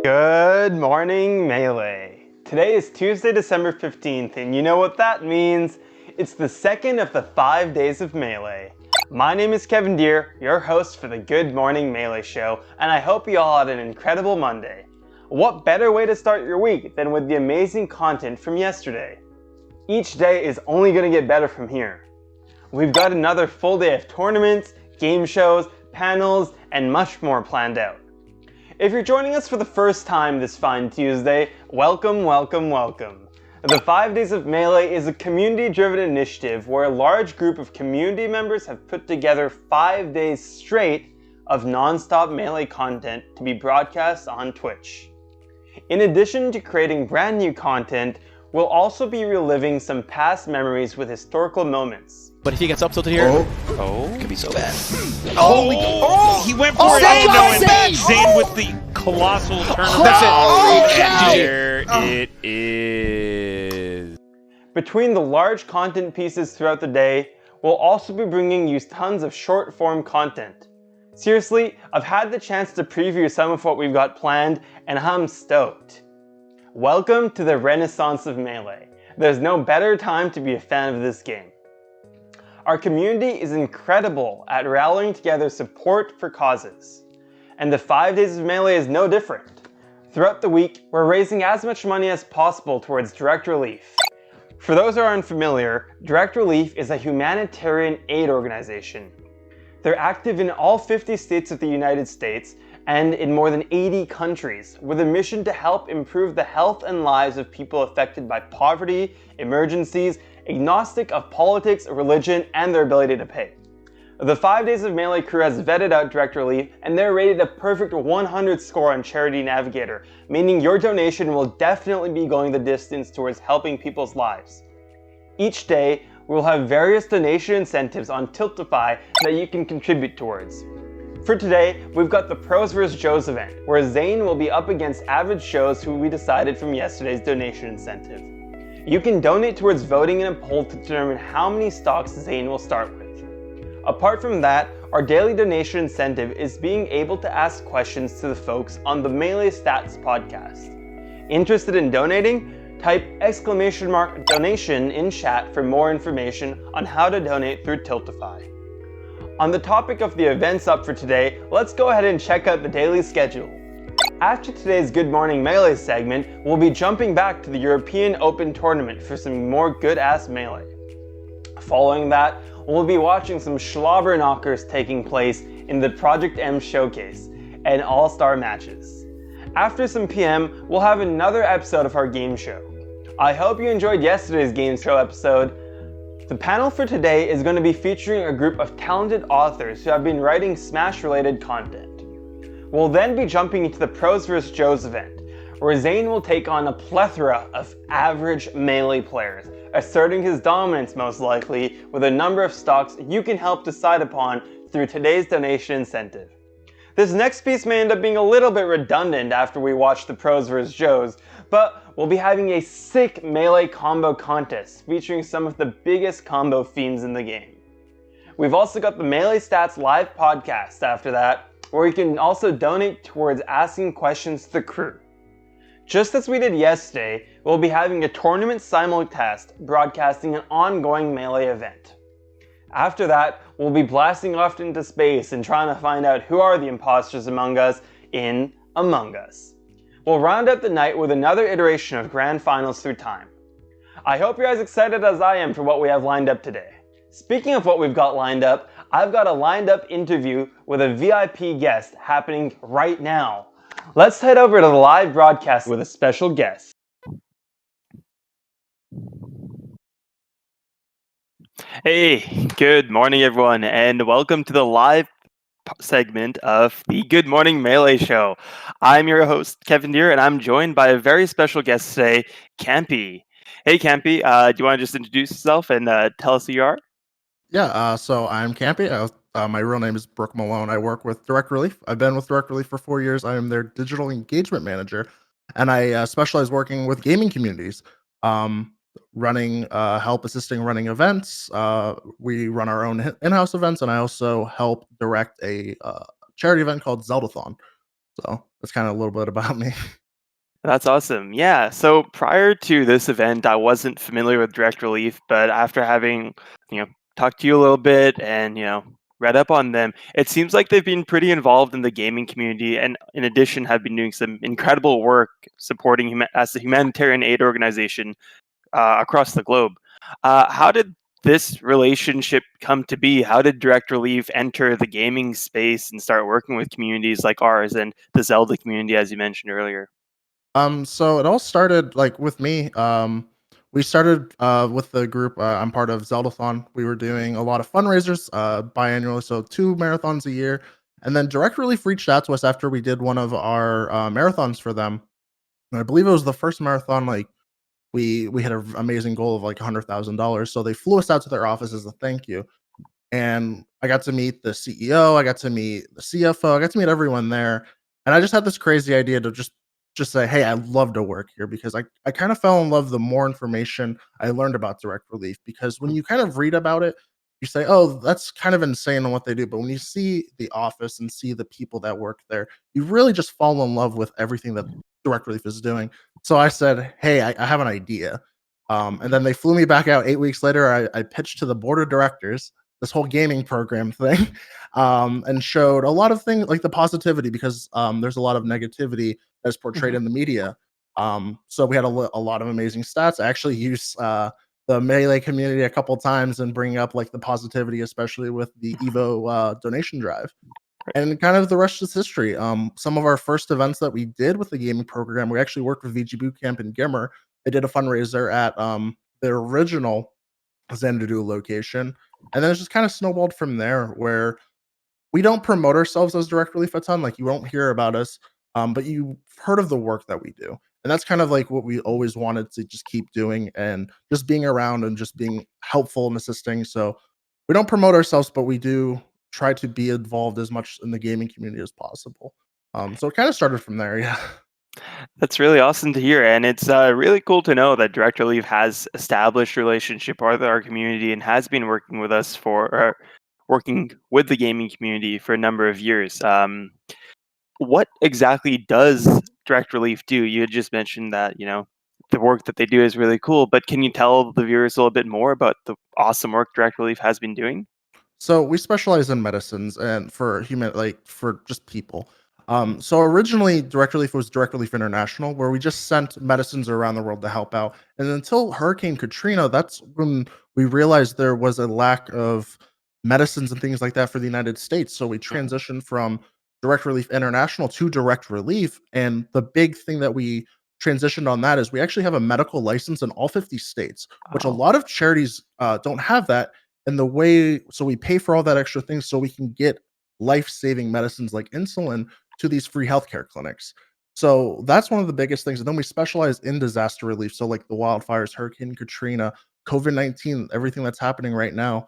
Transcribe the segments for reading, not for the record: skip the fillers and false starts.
Good morning, Melee. Today is Tuesday, December 15th, and you know what that means? It's the second of the 5 days of Melee. My name is Kevin Dhir, your host for the Good Morning Melee show, and I hope you all had an incredible Monday. What better way to start your week than with the amazing content from yesterday? Each day is only going to get better from here. We've got another full day of tournaments, game shows, panels, and much more planned out. If you're joining us for the first time this fine Tuesday, welcome, welcome, welcome. The 5 Days of Melee is a community-driven initiative where a large group of community members have put together 5 days straight of non-stop Melee content to be broadcast on Twitch. In addition to creating brand new content, we'll also be reliving some past memories with historical moments. But if he gets up tilted here, it could be so bad. He went for it. And Zane with the colossal turnaround. That's it. There it is. Between the large content pieces throughout the day, we'll also be bringing you tons of short-form content. Seriously, I've had the chance to preview some of what we've got planned, and I'm stoked. Welcome to the Renaissance of Melee. There's no better time to be a fan of this game. Our community is incredible at rallying together support for causes. And the 5 Days of Melee is no different. Throughout the week, we're raising as much money as possible towards Direct Relief. For those who are unfamiliar, Direct Relief is a humanitarian aid organization. They're active in all 50 states of the United States and in more than 80 countries, with a mission to help improve the health and lives of people affected by poverty, emergencies, agnostic of politics, religion, and their ability to pay. The 5 Days of Melee crew has vetted out Direct Relief, and they're rated a perfect 100 score on Charity Navigator, meaning your donation will definitely be going the distance towards helping people's lives. Each day, we'll have various donation incentives on Tiltify that you can contribute towards. For today, we've got the Pros vs. Joes event, where Zane will be up against average Joes who we decided from yesterday's donation incentive. You can donate towards voting in a poll to determine how many stocks Zane will start with. Apart from that, our daily donation incentive is being able to ask questions to the folks on the Melee Stats podcast. Interested in donating? Type !donation in chat for more information on how to donate through Tiltify. On the topic of the events up for today, let's go ahead and check out the daily schedule. After today's Good Morning Melee segment, we'll be jumping back to the European Open Tournament for some more good-ass Melee. Following that, we'll be watching some slobber knockers taking place in the Project M Showcase and All-Star matches. After some PM, we'll have another episode of our game show. I hope you enjoyed yesterday's game show episode. The panel for today is going to be featuring a group of talented authors who have been writing Smash-related content. We'll then be jumping into the Pros vs. Joes event, where Zane will take on a plethora of average Melee players, asserting his dominance most likely with a number of stocks you can help decide upon through today's donation incentive. This next piece may end up being a little bit redundant after we watch the Pros vs. Joes, but we'll be having a sick Melee combo contest featuring some of the biggest combo fiends in the game. We've also got the Melee Stats live podcast after that, where you can also donate towards asking questions to the crew. Just as we did yesterday, we'll be having a tournament simulcast broadcasting an ongoing Melee event. After that, we'll be blasting off into space and trying to find out who are the imposters among us in Among Us. We'll round out the night with another iteration of Grand Finals through time. I hope you're as excited as I am for what we have lined up today. Speaking of what we've got lined up, I've got a lined up interview with a VIP guest happening right now. Let's head over to the live broadcast with a special guest. Hey, good morning everyone, and welcome to the live segment of the Good Morning Melee show. I'm your host, Kevin Dhir, and I'm joined by a very special guest today, Kampy. Hey Kampy, do you want to just introduce yourself and tell us who you are? Yeah, so I'm Kampy. My real name is Brooke Malone. I work with Direct Relief. I've been with Direct Relief for 4 years. I am their digital engagement manager, and I specialize working with gaming communities, assisting running events. We run our own in-house events, and I also help direct a charity event called Zeldathon. So that's kind of a little bit about me. That's awesome. Yeah. So prior to this event, I wasn't familiar with Direct Relief, but after having, talked to you a little bit and, read up on them, it seems like they've been pretty involved in the gaming community and in addition have been doing some incredible work supporting as a humanitarian aid organization across the globe. How did this relationship come to be? How did Direct Relief enter the gaming space and start working with communities like ours and the Zelda community, as you mentioned earlier? So it all started like with me. We started with the group. I'm part of Zeldathon. We were doing a lot of fundraisers biannually, so 2 marathons a year. And then Direct Relief reached out to us after we did one of our marathons for them. And I believe it was the first marathon. Like we had an amazing goal of like $100,000. So they flew us out to their office as a thank you. And I got to meet the CEO, I got to meet the CFO, I got to meet everyone there, and I just had this crazy idea to just say, "Hey, I'd love to work here," because I kind of fell in love the more information I learned about Direct Relief, because when you kind of read about it, you say, "Oh, that's kind of insane on what they do," but when you see the office and see the people that work there, you really just fall in love with everything that Direct Relief is doing. So I said, "Hey, I have an idea." And then they flew me back out 8 weeks later. I pitched to the board of directors this whole gaming program thing, and showed a lot of things like the positivity, because there's a lot of negativity that's portrayed Mhm. in the media. So we had a lot of amazing stats. I actually use the Melee community a couple times and bring up like the positivity, especially with the Evo donation drive. And kind of the rest is history. Some of our first events that we did with the gaming program, we actually worked with VG Bootcamp and Gimmer. They did a fundraiser at their original Xanadu location. And then it's just kind of snowballed from there, where we don't promote ourselves as Direct Relief a ton. Like you won't hear about us, but you've heard of the work that we do. And that's kind of like what we always wanted to just keep doing, and just being around and just being helpful and assisting. So we don't promote ourselves, but we do try to be involved as much in the gaming community as possible. So it kind of started from there. Yeah. That's really awesome to hear, and it's really cool to know that Direct Relief has established relationship with our community and has been working with us working with the gaming community for a number of years. What exactly does Direct Relief do? You had just mentioned that the work that they do is really cool, but can you tell the viewers a little bit more about the awesome work Direct Relief has been doing? So we specialize in medicines and for human, like for just people. So originally, Direct Relief was Direct Relief International, where we just sent medicines around the world to help out. And until Hurricane Katrina, that's when we realized there was a lack of medicines and things like that for the United States. So we Mhm. transitioned from Direct Relief International to Direct Relief. And the big thing that we transitioned on that is we actually have a medical license in all 50 states, which a Oh, lot of charities don't have that. And the way, so we pay for all that extra things so we can get life-saving medicines like insulin to these free healthcare clinics. So that's one of the biggest things. And then we specialize in disaster relief. So like the wildfires, Hurricane Katrina, COVID-19, everything that's happening right now.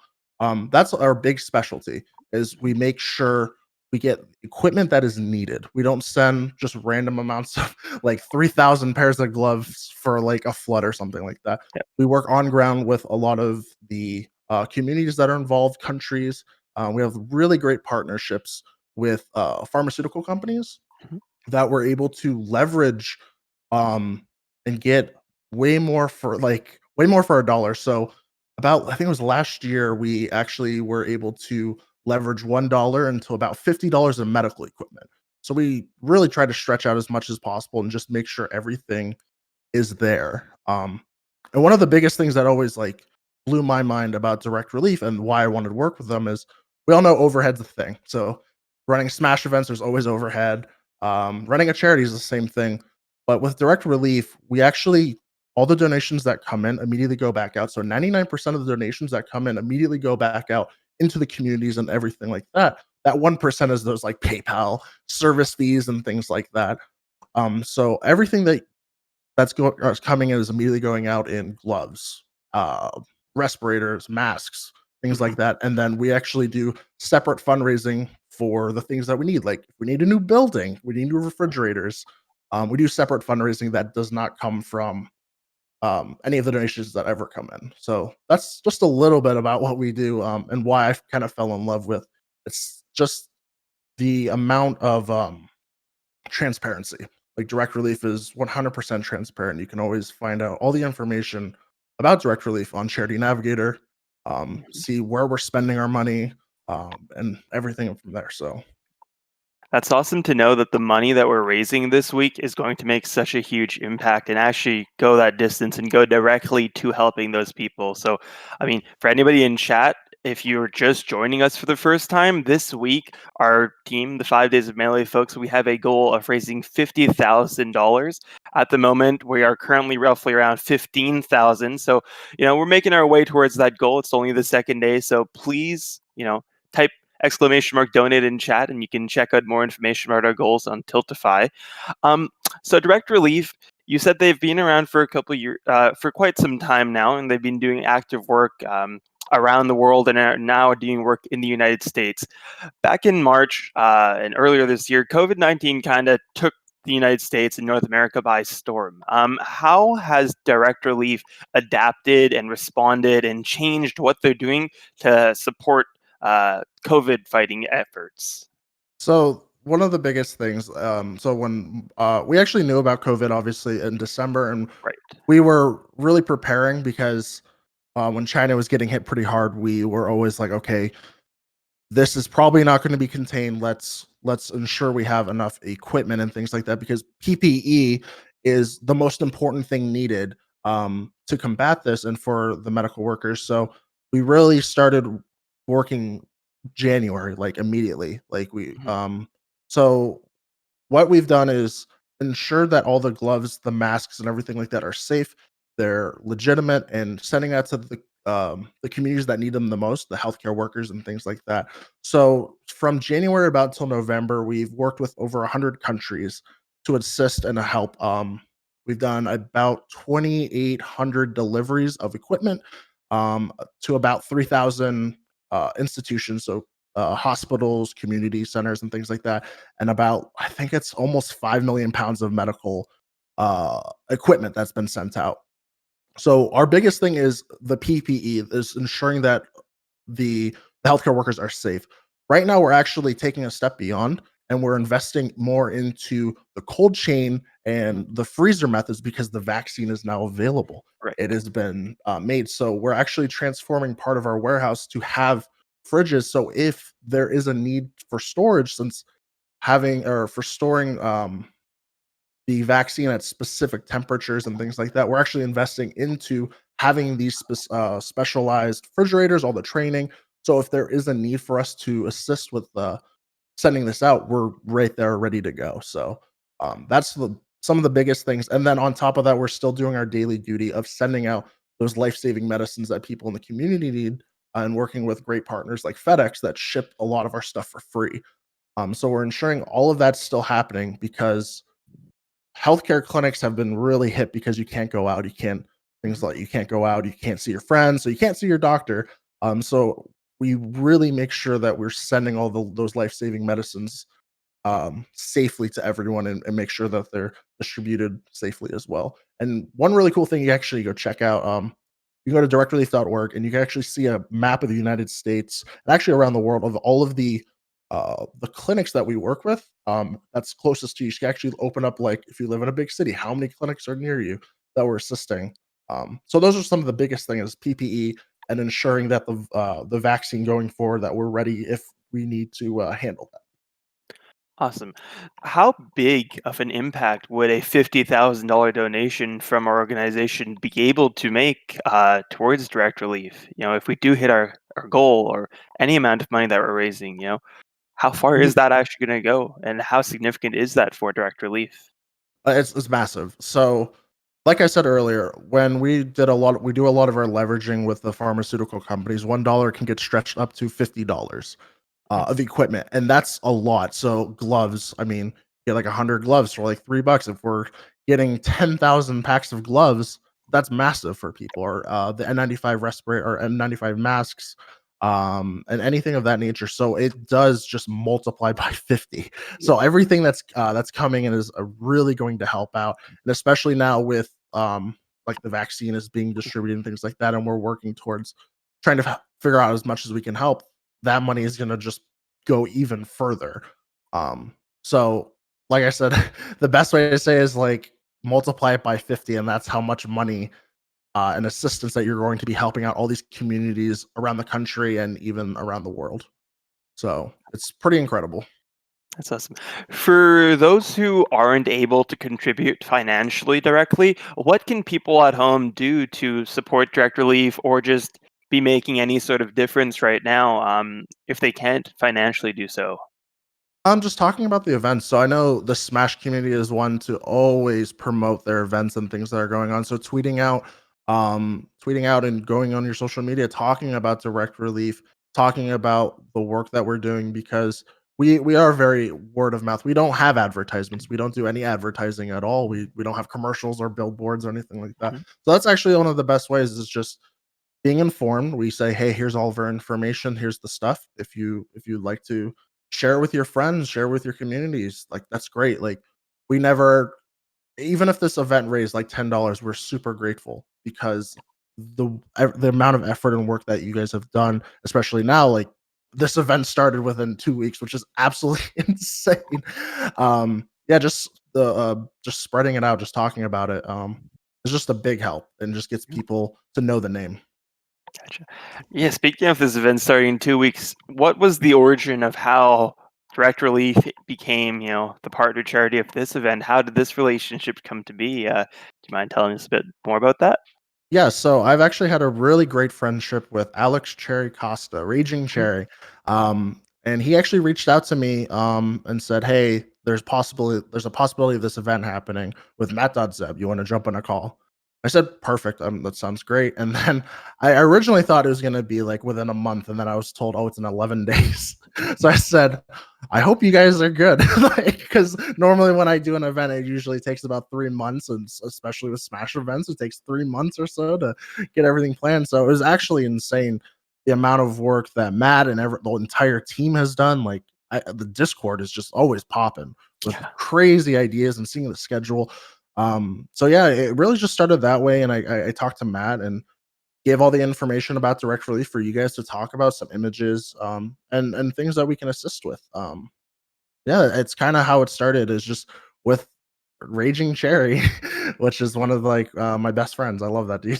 That's our big specialty, is we make sure we get equipment that is needed. We don't send just random amounts of like 3,000 pairs of gloves for like a flood or something like that. yeah. We work on ground with a lot of the communities that are involved, countries. We have really great partnerships with pharmaceutical companies Mhm. that we're able to leverage, um, and get way more for a dollar. So about, I think it was last year, we actually were able to leverage $1 into about $50 in medical equipment. So we really try to stretch out as much as possible and just make sure everything is there. And one of the biggest things that always like blew my mind about Direct Relief and why I wanted to work with them is we all know overhead's a thing. So running smash events, there's always overhead. Running a charity is the same thing. But with Direct Relief, we actually, all the donations that come in immediately go back out. So 99% of the donations that come in immediately go back out into the communities and everything like that. That 1% is those like PayPal service fees and things like that. So everything that's coming in is immediately going out in gloves, uh, respirators, masks, things like Mhm. that. And then we actually do separate fundraising for the things that we need. Like if we need a new building, we need new refrigerators. We do separate fundraising that does not come from any of the donations that ever come in. So that's just a little bit about what we do, and why I kind of fell in love with. It's just the amount of transparency. Like Direct Relief is 100% transparent. You can always find out all the information about Direct Relief on Charity Navigator, see where we're spending our money, and everything from there. So That's awesome to know that the money that we're raising this week is going to make such a huge impact and actually go that distance and go directly to helping those people. So, I mean, for anybody in chat, if you're just joining us for the first time, this week, our team, the 5 Days of Melee folks, we have a goal of raising $50,000. At the moment, we are currently roughly around 15,000. So, we're making our way towards that goal. It's only the second day. So please, type !donate in chat, and you can check out more information about our goals on Tiltify. So Direct Relief, you said they've been around for a couple years, for quite some time now, and they've been doing active work around the world and are now doing work in the United States. Back in March and earlier this year, COVID-19 kind of took the United States and North America by storm. How has Direct Relief adapted and responded and changed what they're doing to support COVID fighting efforts? So one of the biggest things, so when we actually knew about COVID, obviously in December, and Right. we were really preparing because when China was getting hit pretty hard, we were always like, okay, this is probably not going to be contained. Let's ensure we have enough equipment and things like that, because PPE is the most important thing needed to combat this and for the medical workers. So we really started working January, like immediately. Like so what we've done is ensure that all the gloves, the masks, and everything like that are safe. They're legitimate, and sending that to the communities that need them the most, the healthcare workers and things like that. So from January about till November, we've worked with over 100 countries to assist and help. We've done about 2,800 deliveries of equipment to about 3,000 institutions. So hospitals, community centers, and things like that, and about, I think it's almost 5 million pounds of medical equipment that's been sent out. So our biggest thing is the PPE, is ensuring that the healthcare workers are safe. Right now, we're actually taking a step beyond, and we're investing more into the cold chain and the freezer methods because the vaccine is now available. Right. It has been made. So we're actually transforming part of our warehouse to have fridges. So if there is a need for storage, since having or for storing the vaccine at specific temperatures and things like that, we're actually investing into having these specialized refrigerators, all the training. So if there is a need for us to assist with sending this out, we're right there ready to go. So that's some of the biggest things. And then on top of that, we're still doing our daily duty of sending out those life-saving medicines that people in the community need, and working with great partners like FedEx that ship a lot of our stuff for free. So we're ensuring all of that's still happening, because healthcare clinics have been really hit because you can't go out, you can't things like you can't go out, you can't see your friends, so you can't see your doctor. So we really make sure that we're sending all those life-saving medicines safely to everyone, and make sure that they're distributed safely as well. And one really cool thing you actually go check out, you go to directrelief.org, and you can actually see a map of the United States and actually around the world of all of the clinics that we work with, that's closest to you. You can actually open up, like if you live in a big city, how many clinics are near you that we're assisting. So those are some of the biggest things: PPE, and ensuring that the vaccine going forward, that we're ready if we need to handle that. Awesome. How big of an impact would a $50,000 donation from our organization be able to make towards Direct Relief? If we do hit our goal, or any amount of money that we're raising, how far is that actually going to go, and how significant is that for Direct Relief? It's massive. So, like I said earlier, when we do a lot of our leveraging with the pharmaceutical companies. $1 can get stretched up to $50 of equipment, and that's a lot. So gloves, I mean, get like 100 gloves for like $3. If we're getting 10,000 packs of gloves, that's massive for people. Or the N95 respirator or N95 masks, and anything of that nature. So it does just multiply by 50. So everything that's coming in is really going to help out, and especially now with like the vaccine is being distributed and things like that, and we're working towards trying to figure out as much as we can help. That money is going to just go even further. So like I said, the best way to say is like multiply it by 50, and that's how much money and assistance that you're going to be helping out all these communities around the country and even around the world. So it's pretty incredible. That's awesome. For those who aren't able to contribute financially directly, what can people at home do to support direct relief or just be making any sort of difference right now if they can't financially do so? I'm just talking about the events. So I know the Smash community is one to always promote their events and things that are going on. So tweeting out and going on your social media, talking about direct relief, talking about the work that we're doing because we are very word of mouth. We don't have advertisements. We don't do any advertising at all. We don't have commercials or billboards or anything like that. Mhm. So that's actually one of the best ways is just being informed. We say, hey, here's all of our information, here's the stuff. If you'd like to share it with your friends, share it with your communities, like that's great. Like we never, even if this event raised like $10, we're super grateful because the amount of effort and work that you guys have done, especially now, like this event started within 2 weeks, which is absolutely insane. Yeah, just spreading it out, just talking about it, is just a big help and just gets people to know the name. Gotcha. Yeah, speaking of this event starting in 2 weeks, what was the origin of how Direct Relief became, the partner charity of this event? How did this relationship come to be? Do you mind telling us a bit more about that? Yeah, so I've actually had a really great friendship with Alex Cherry Costa, Raging Mhm. Cherry. And he actually reached out to me and said, "Hey, there's a possibility of this event happening with Matt.Zeb. You want to jump on a call?" I said, "Perfect. That sounds great." And then I originally thought it was going to be like within a month, and then I was told, "Oh, it's in 11 days." So I said, I hope you guys are good. Like, because normally when I do an event, it usually takes about 3 months, and especially with Smash events, it takes 3 months or so to get everything planned. So it was actually insane the amount of work that Matt and the entire team has done. Like, the Discord is just always popping with Yeah. crazy ideas and seeing the schedule. So yeah, it really just started that way. And I talked to Matt and gave all the information about direct relief for you guys to talk about some images and things that we can assist with. Yeah, it's kinda how it started is just with Raging Cherry, which is one of, like, my best friends. I love that dude.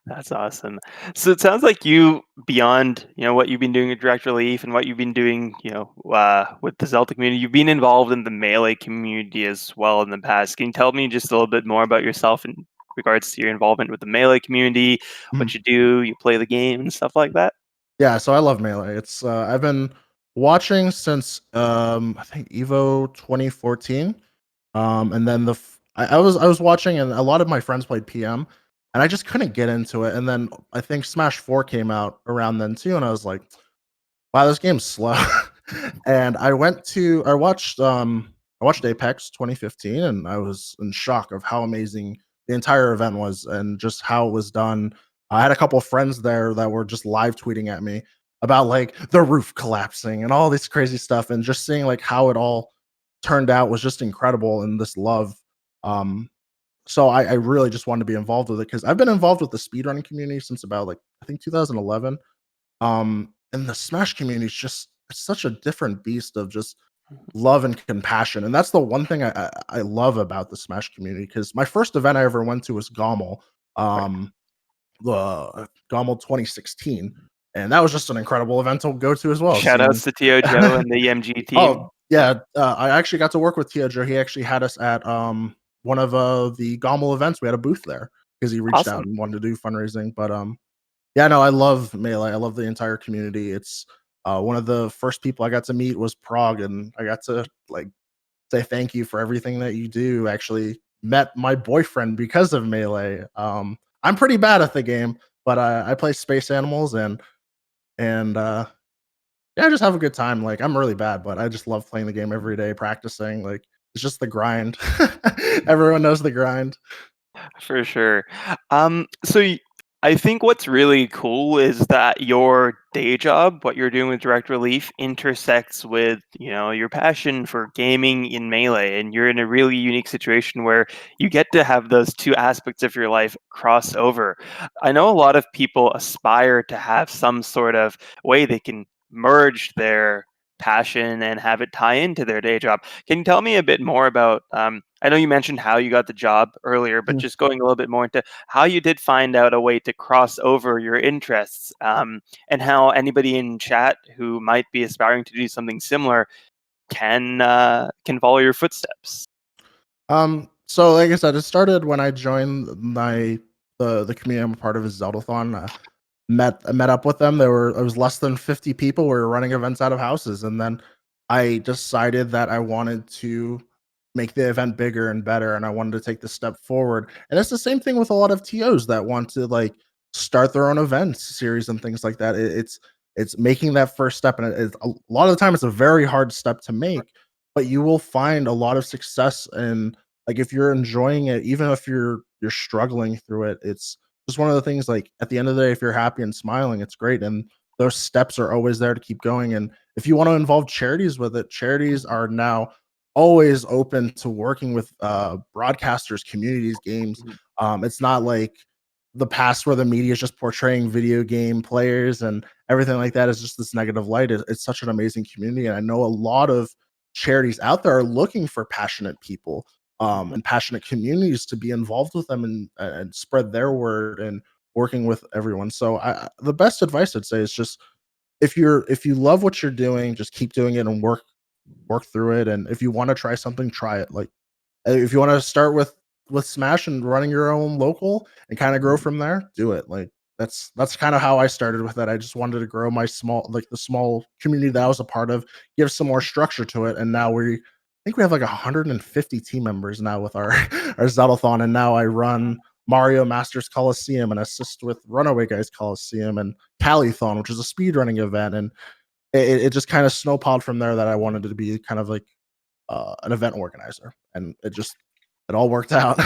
That's awesome. So it sounds like you, beyond what you've been doing with Direct Relief and what you've been doing, with the Zelda community, you've been involved in the Melee community as well in the past. Can you tell me just a little bit more about yourself in regards to your involvement with the Melee community, what Mhm. you do, you play the game, and stuff like that? Yeah, so I love Melee. I've been watching since, I think EVO 2014, and then I was watching and a lot of my friends played PM, and I just couldn't get into it, and then I think Smash 4 came out around then too, and I was like, wow, this game's slow. And I watched Apex 2015 and I was in shock of how amazing the entire event was and just how it was done. I had a couple of friends there that were just live tweeting at me about like the roof collapsing and all this crazy stuff and just seeing like how it all turned out was just incredible and this love. Um so I really just wanted to be involved with it because I've been involved with the speedrunning community since about like I think 2011. And the Smash community is just it's such a different beast of just love and compassion, and that's the one thing I love about the Smash community. Because my first event I ever went to was GOML, Right. um, the GOML 2016, and that was just an incredible event to go to as well. Shout Seeing outs to Tio Joe and the MG team. oh, yeah, I actually got to work with Teodro. He actually had us at, one of, the GOML events. We had a booth there because he reached out Awesome. and wanted to do fundraising, but, yeah, no, I love Melee. I love the entire community. It's one of the first people I got to meet was Prague, and I got to like say thank you for everything that you do. Actually, met my boyfriend because of Melee. I'm pretty bad at the game, but I play Space Animals and yeah, I just have a good time. Like I'm really bad, but I just love playing the game every day, practicing. Like it's just the grind. Everyone knows the grind. For sure. I think what's really cool is that your day job, what you're doing with Direct Relief, intersects with your passion for gaming in Melee, and you're in a really unique situation where you get to have those two aspects of your life cross over. I know a lot of people aspire to have some sort of way they can merge their passion and have it tie into their day job. Can you tell me a bit more about, I know you mentioned how you got the job earlier, but just going a little bit more into how you did find out a way to cross over your interests, and how anybody in chat who might be aspiring to do something similar can follow your footsteps? So like I said, it started when I joined the community I'm a part of is Zeldathon. I met up with them. It was less than 50 people. We were running events out of houses, and then I decided that I wanted to make the event bigger and better, and I wanted to take the step forward. And it's the same thing with a lot of TOs that want to like start their own events series and things like that. It's making that first step, and a lot of the time it's a very hard step to make, but you will find a lot of success. And like if you're enjoying it, even if you're struggling through it, it's just one of the things. Like at the end of the day, if you're happy and smiling, it's great, and those steps are always there to keep going. And if you want to involve charities with it, charities are now always open to working with broadcasters, communities, games. It's not like the past where the media is just portraying video game players and everything like that is just this negative light. It's such an amazing community, and I know a lot of charities out there are looking for passionate people, and passionate communities to be involved with them and spread their word and working with everyone. So the best advice I'd say is just if you love what you're doing, just keep doing it and work through it. And if you want to try something, try it. Like if you want to start with Smash and running your own local and kind of grow from there, do it. Like that's kind of how I started with it. I just wanted to grow my the small community that I was a part of, give some more structure to it. And now I think we have like 150 team members now with our our Zeldathon. And now I run Mario Masters Coliseum and assist with Runaway Guys Coliseum and Calithon, which is a speedrunning event. And it just kind of snowballed from there that I wanted to be kind of like an event organizer, and it all worked out.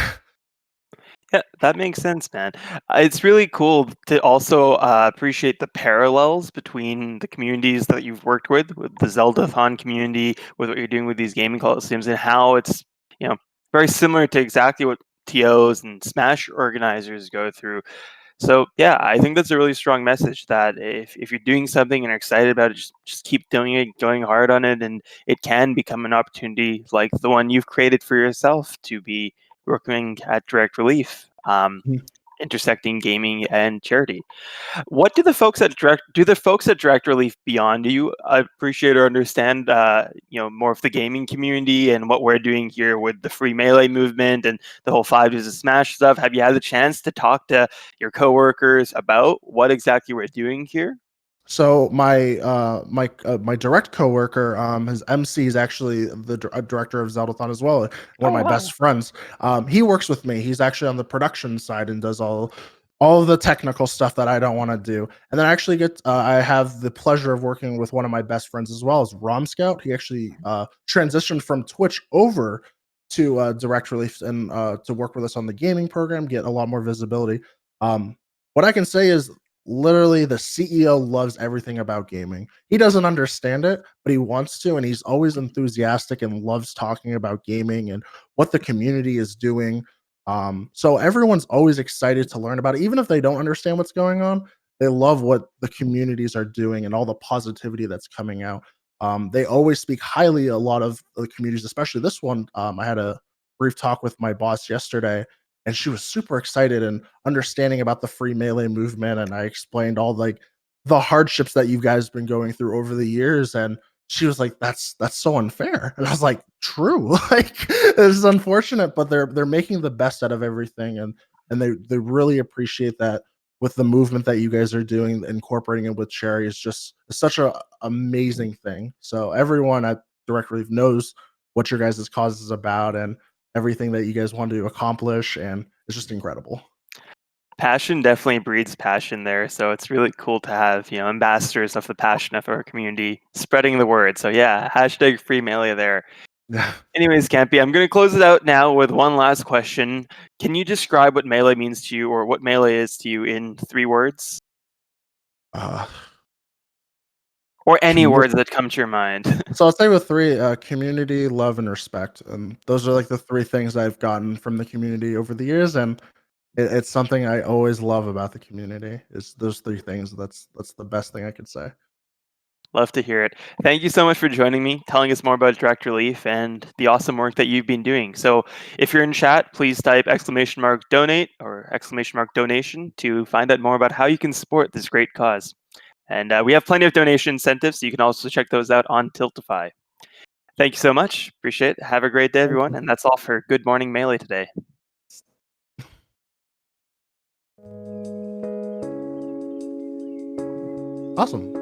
Yeah, that makes sense, man. It's really cool to also appreciate the parallels between the communities that you've worked with the Zeldathon community, with what you're doing with these gaming coliseums, and how it's, you know, very similar to exactly what TOs and Smash organizers go through. So yeah, I think that's a really strong message that if you're doing something and are excited about it, just keep doing it, going hard on it, and it can become an opportunity like the one you've created for yourself to be working at Direct Relief, intersecting gaming and charity. What do the folks at Direct Relief beyond you appreciate or understand, more of the gaming community and what we're doing here with the free melee movement and the whole 5 days of Smash stuff? Have you had the chance to talk to your coworkers about what exactly we're doing here? So my direct coworker, his MC is actually director of Zeldathon as well. One of Oh my wow. best friends. He works with me. He's actually on the production side and does all of the technical stuff that I don't want to do. And then I have the pleasure of working with one of my best friends as well as Rom Scout. He actually transitioned from Twitch over to Direct Relief and to work with us on the gaming program, get a lot more visibility. What I can say is literally the CEO loves everything about gaming. He doesn't understand it, but he wants to, and he's always enthusiastic and loves talking about gaming and what the community is doing. So everyone's always excited to learn about it, even if they don't understand what's going on. They love what the communities are doing and all the positivity that's coming out. They always speak highly a lot of the communities, especially this one. I had a brief talk with my boss yesterday, and she was super excited and understanding about the free melee movement. And I explained all like the hardships that you guys been going through over the years. And she was like, that's so unfair. And I was like, true. Like this is unfortunate, but they're making the best out of everything. And they really appreciate that with the movement that you guys are doing, incorporating it with charity is just such a amazing thing. So everyone at Direct Relief knows what your guys' cause is about and everything that you guys want to accomplish, and it's just incredible. Passion definitely breeds passion there, so it's really cool to have, ambassadors of the passion of our community spreading the word. So yeah, hashtag free melee there. Yeah. Anyways, Kampy, I'm going to close it out now with one last question. Can you describe what melee means to you, or what melee is to you, in 3 words? Uh, Or any commu- words that come to your mind? so I'll say with 3, community, love, and respect. And those are like the 3 things I've gotten from the community over the years. And it's something I always love about the community is those 3 things. That's the best thing I could say. Love to hear it. Thank you so much for joining me, telling us more about Direct Relief and the awesome work that you've been doing. So if you're in chat, please type !donate or !donation to find out more about how you can support this great cause. And we have plenty of donation incentives, so you can also check those out on Tiltify. Thank you so much. Appreciate it. Have a great day, everyone. And that's all for Good Morning Melee today. Awesome.